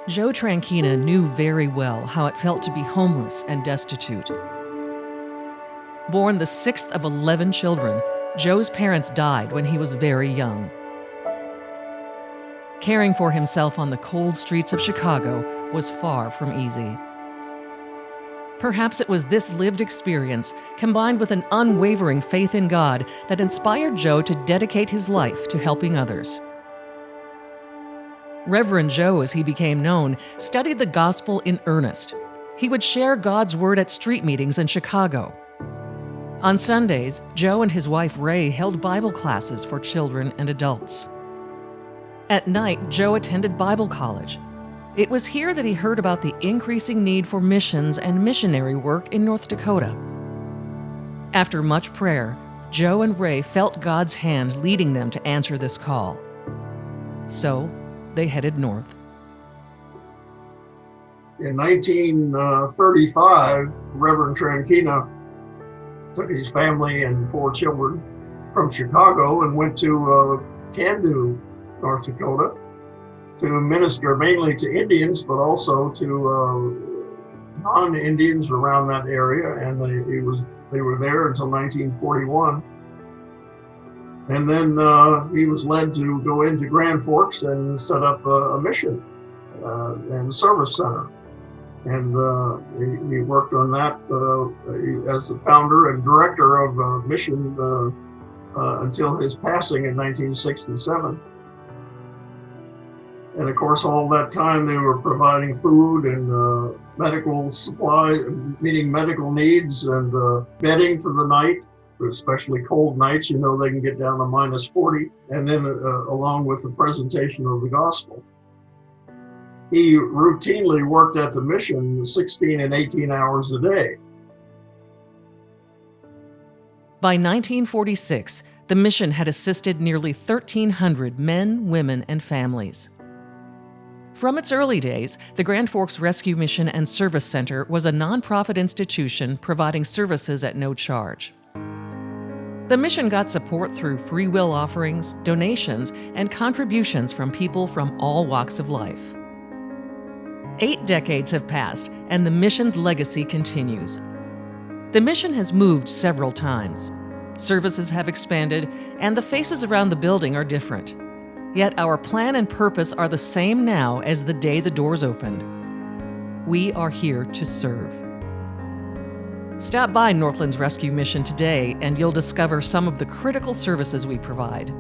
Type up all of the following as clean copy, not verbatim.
Joe Tranquina knew very well how it felt to be homeless and destitute. Born the sixth of 11 children, Joe's parents died when he was very young. Caring for himself on the cold streets of Chicago was far from easy. Perhaps it was this lived experience, combined with an unwavering faith in God, that inspired Joe to dedicate his life to helping others. Reverend Joe, as he became known, studied the gospel in earnest. He would share God's word at street meetings in Chicago. On Sundays, Joe and his wife Ray held Bible classes for children and adults. At night, Joe attended Bible college. It was here that he heard about the increasing need for missions and missionary work in North Dakota. After much prayer, Joe and Ray felt God's hand leading them to answer this call. So, they headed north. In 1935, Reverend Tranquina took his family and 4 children from Chicago and went to Candu, North Dakota, to minister mainly to Indians, but also to non-Indians around that area. And they were there until 1941. And then he was led to go into Grand Forks and set up a mission and service center. And he worked on that as the founder and director of a mission until his passing in 1967. And of course, all that time they were providing food and medical supplies, meeting medical needs, and bedding for the night, especially cold nights. You know, they can get down to minus 40, and then along with the presentation of the gospel. He routinely worked at the mission 16 and 18 hours a day. By 1946, the mission had assisted nearly 1,300 men, women, and families. From its early days, the Grand Forks Rescue Mission and Service Center was a nonprofit institution providing services at no charge. The mission got support through free will offerings, donations, and contributions from people from all walks of life. 8 decades have passed, and the mission's legacy continues. The mission has moved several times. Services have expanded, and the faces around the building are different. Yet our plan and purpose are the same now as the day the doors opened. We are here to serve. Stop by Northlands Rescue Mission today and you'll discover some of the critical services we provide.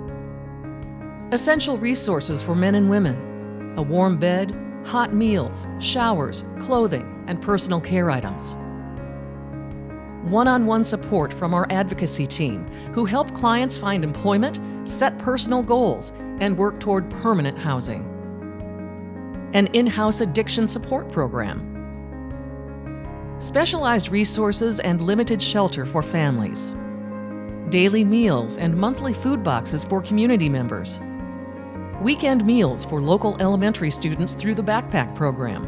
Essential resources for men and women, a warm bed, hot meals, showers, clothing, and personal care items. One-on-one support from our advocacy team, who help clients find employment, set personal goals, and work toward permanent housing. An in-house addiction support program. Specialized resources and limited shelter for families. Daily meals and monthly food boxes for community members. Weekend meals for local elementary students through the backpack program.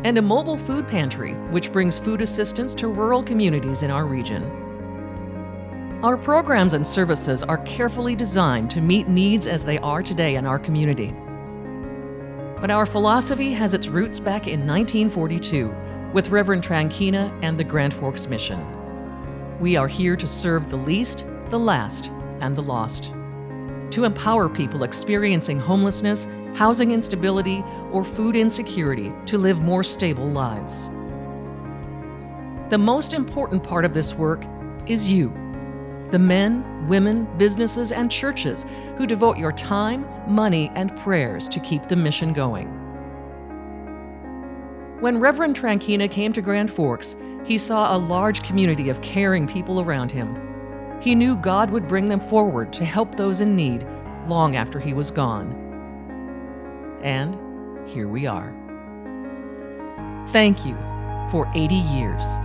And a mobile food pantry, which brings food assistance to rural communities in our region. Our programs and services are carefully designed to meet needs as they are today in our community. But our philosophy has its roots back in 1942 with Reverend Tranquina and the Grand Forks Mission. We are here to serve the least, the last, and the lost. To empower people experiencing homelessness, housing instability, or food insecurity to live more stable lives. The most important part of this work is you, the men, women, businesses, and churches who devote your time, money, and prayers to keep the mission going. When Reverend Tranquina came to Grand Forks, he saw a large community of caring people around him. He knew God would bring them forward to help those in need long after he was gone. And here we are. Thank you for 80 years.